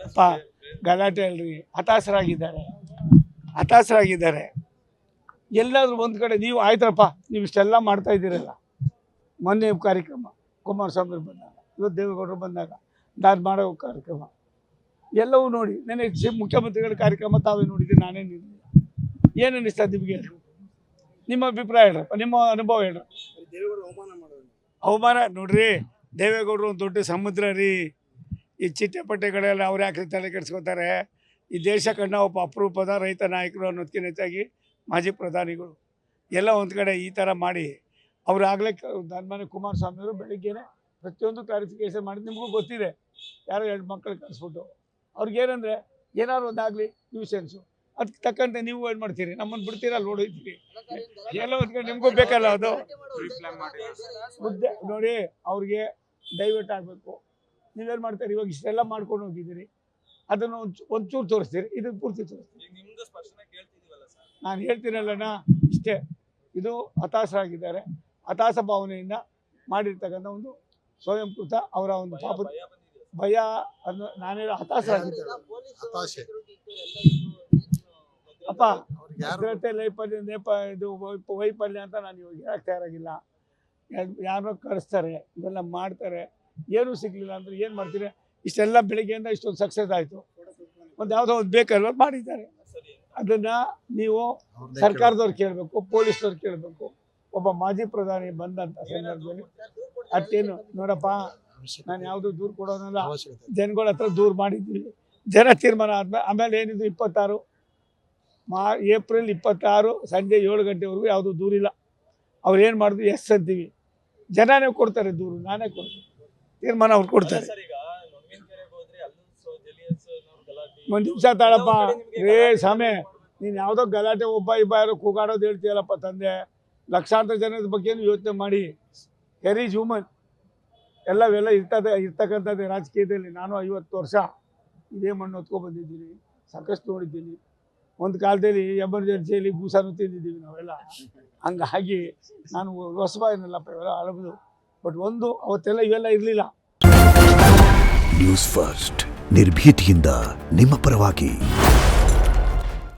ಅಪ್ಪ ಗಲಾಟೆ ಅಲ್ರಿ, ಹತಾಶರಾಗಿದ್ದಾರೆ. ಎಲ್ಲಾದ್ರೂ ಒಂದು ಕಡೆ ನೀವು ಆಯ್ತರಪ್ಪ, ನೀವು ಇಷ್ಟೆಲ್ಲ ಮಾಡ್ತಾ ಇದ್ದೀರಲ್ಲ. ಮೊನ್ನೆ ಕಾರ್ಯಕ್ರಮ ಕುಮಾರಸ್ವಾಮಿ ಬಂದಾಗ, ಇವತ್ತು ದೇವೇಗೌಡರು ಬಂದಾಗ ನಾನು ಮಾಡೋ ಕಾರ್ಯಕ್ರಮ ಎಲ್ಲವೂ ನೋಡಿ. ನನಗೆ ಮುಖ್ಯಮಂತ್ರಿಗಳ ಕಾರ್ಯಕ್ರಮ ತಾವೇ ನೋಡಿದ್ದೀರಿ, ನಾನೇ ನಿಂತಿಲ್ಲ. ಏನು ಅನ್ನಿಸ್ತದೆ ನಿಮಗೆ? ನಿಮ್ಮ ಅಭಿಪ್ರಾಯ ಹೇಳ್ರಪ್ಪ, ನಿಮ್ಮ ಅನುಭವ ಹೇಳ್ರಿ. ಅವಮಾನ ನೋಡ್ರಿ, ದೇವೇಗೌಡರು ಒಂದು ದೊಡ್ಡ ಸಮುದ್ರ ರೀ. ಈ ಚಿಟ್ಟೆಪಟ್ಟೆಗಳೆಲ್ಲ ಅವ್ರು ಯಾಕೆ ತಲೆ ಕೆಡಿಸ್ಕೊತಾರೆ? ಈ ದೇಶ ಕಂಡ ಒಬ್ಬ ಅಪರೂಪದ ರೈತ ನಾಯಕರು ಅನ್ನೋದಕ್ಕಿಂತ ಹೆಚ್ಚಾಗಿ ಮಾಜಿ ಪ್ರಧಾನಿಗಳು ಎಲ್ಲ ಒಂದು ಕಡೆ ಈ ಥರ ಮಾಡಿ ಅವ್ರು ಆಗಲೇ ಸನ್ಮಾನ್ಯ ಕುಮಾರಸ್ವಾಮಿಯವರು ಬೆಳಿಗ್ಗೆನೆ ಪ್ರತಿಯೊಂದು ಕ್ಲಾರಿಫಿಕೇಶನ್ ಮಾಡಿದ್ದು ನಿಮಗೂ ಗೊತ್ತಿದೆ. ಯಾರೋ 2 ಮಕ್ಕಳು ಕಳಿಸ್ಬಿಟ್ಟು ಅವ್ರಿಗೇನಂದರೆ ಏನಾದ್ರು ಒಂದಾಗಲಿ ನ್ಯೂಸೆನ್ಸು, ಅದಕ್ಕೆ ತಕ್ಕಂತೆ ನೀವು ಏನು ಮಾಡ್ತೀರಿ? ನಮ್ಮನ್ನು ಬಿಡ್ತೀರಾ? ಅಲ್ಲಿ ನೋಡೋಯ್ತೀರಿ ಎಲ್ಲ ಒಂದು ಕಡೆ ನಿಮಗೂ ಬೇಕಲ್ಲ ಅದು ಮುದ್ದೆ. ನೋಡಿ, ಅವ್ರಿಗೆ ಡೈವರ್ಟ್ ಆಗಬೇಕು. ನೀವೇನು ಮಾಡ್ತೀರಿ? ಇವಾಗ ಇಷ್ಟೆಲ್ಲ ಮಾಡ್ಕೊಂಡು ಹೋಗಿದ್ದೀರಿ, ಅದನ್ನು ಒಂಚೂರು ತೋರಿಸ್ತೀರಿ, ಇದನ್ನು ಪೂರ್ತಿ ತೋರಿಸ್ತೀರಿ. ನಾನು ಹೇಳ್ತೀನಲ್ಲಣ್ಣ, ಇಷ್ಟೇ. ಇದು ಹತಾಶರಾಗಿದ್ದಾರೆ, ಹತಾಶ ಭಾವನೆಯಿಂದ ಮಾಡಿರ್ತಕ್ಕಂಥ ಒಂದು ಸ್ವಯಂಕೃತ ಅವರ ಒಂದು ಪಾಪ ಭಯ ಅನ್ನೋ ನಾನೇ ಹತಾಶರಾಗಿದ್ದಾರೆ. ಅಪ್ಪ ಭದ್ರತೆ ಇದು ವೈಫಲ್ಯ ಅಂತ ನಾನು ಇವಾಗ ಹೇಳಕ್ಕೆ ತಯಾರಾಗಿಲ್ಲ. ಯಾರೋ ಕಳಿಸ್ತಾರೆ, ಇವೆಲ್ಲ ಮಾಡ್ತಾರೆ, ಏನೂ ಸಿಗಲಿಲ್ಲ ಅಂದರೆ ಏನು ಮಾಡ್ತೀರಿ? ಇಷ್ಟೆಲ್ಲ ಬೆಳಿಗ್ಗೆಯಿಂದ ಇಷ್ಟೊಂದು ಸಕ್ಸಸ್ ಆಯಿತು, ಒಂದು ಯಾವುದೋ ಒಂದು ಬೇಕಲ್ವ ಮಾಡಿದ್ದಾರೆ. ಅದನ್ನು ನೀವು ಸರ್ಕಾರದವ್ರು ಕೇಳಬೇಕು, ಪೊಲೀಸ್ನವ್ರು ಕೇಳಬೇಕು. ಒಬ್ಬ ಮಾಜಿ ಪ್ರಧಾನಿ ಬಂದಂಥ ಸಂದರ್ಭದಲ್ಲಿ ಅಷ್ಟೇನು ನೋಡಪ್ಪ, ನಾನು ಯಾವುದೂ ದೂರು ಕೊಡೋನಲ್ಲ, ಜನಗಳ ಹತ್ರ ದೂರು ಮಾಡಿದ್ದೀವಿ, ಜನ ತೀರ್ಮಾನ ಆದಮೇಲೆ. ಆಮೇಲೆ ಏನಿದು 26 ಏಪ್ರಿಲ್ 26 ಸಂಜೆ 7 ಗಂಟೆವರೆಗೂ ಯಾವುದೂ ದೂರಿಲ್ಲ. ಅವ್ರು ಏನು ಮಾಡಿದ್ರು ಎಸ್ ಅಂತೀವಿ, ಜನನೇ ಕೊಡ್ತಾರೆ ದೂರು, ನಾನೇ ಕೊಡ್ತೀನಿ, ತೀರ್ಮಾನ ಅವ್ರು ಕೊಡ್ತಾರೆ. ಒಂದು ನಿಮಿಷ ತಾಳಪ್ಪ ರೇ ಸ್ವಾಮಿ, ನೀನು ಯಾವುದೋ ಗಲಾಟೆ ಒಬ್ಬ ಯಾರೋ ಕೂಗಾಡೋದು ಹೇಳ್ತೀಯಲ್ಲಪ್ಪ ತಂದೆ. ಲಕ್ಷಾಂತರ ಜನದ ಬಗ್ಗೆನೂ ಯೋಚನೆ ಮಾಡಿ. ಎರಿ ಹ್ಯೂಮನ್ ಎಲ್ಲವೆಲ್ಲ ಇರ್ತಕ್ಕಂಥದ್ದು ರಾಜಕೀಯದಲ್ಲಿ. ನಾನು 50 ವರ್ಷ ಇದೇ ಮಣ್ಣು ಹೊತ್ಕೊಂಡು ಬಂದಿದ್ದೀನಿ, ಸಾಕಷ್ಟು ನೋಡಿದ್ದೀನಿ. ಒಂದು ಕಾಲದಲ್ಲಿ ಎಮರ್ಜೆನ್ಸಿಯಲ್ಲಿ ಗೂಸಾನು ತಿಂದಿದ್ದೀವಿ ನಾವೆಲ್ಲ. ಹಂಗಾಗಿ ನಾನು ಹೊಸಬ ಏನಲ್ಲಪ್ಪ, ಇವೆಲ್ಲ ಹಳಬದು. ಬಟ್ ಅವತ್ತೆಲ್ಲ ಇವೆಲ್ಲ ಇರಲಿಲ್ಲ. ನ್ಯೂಸ್ ಫಸ್ಟ್, ನಿರ್ಭೀತಿಯಿಂದ ನಿಮ್ಮ ಪರವಾಗಿ.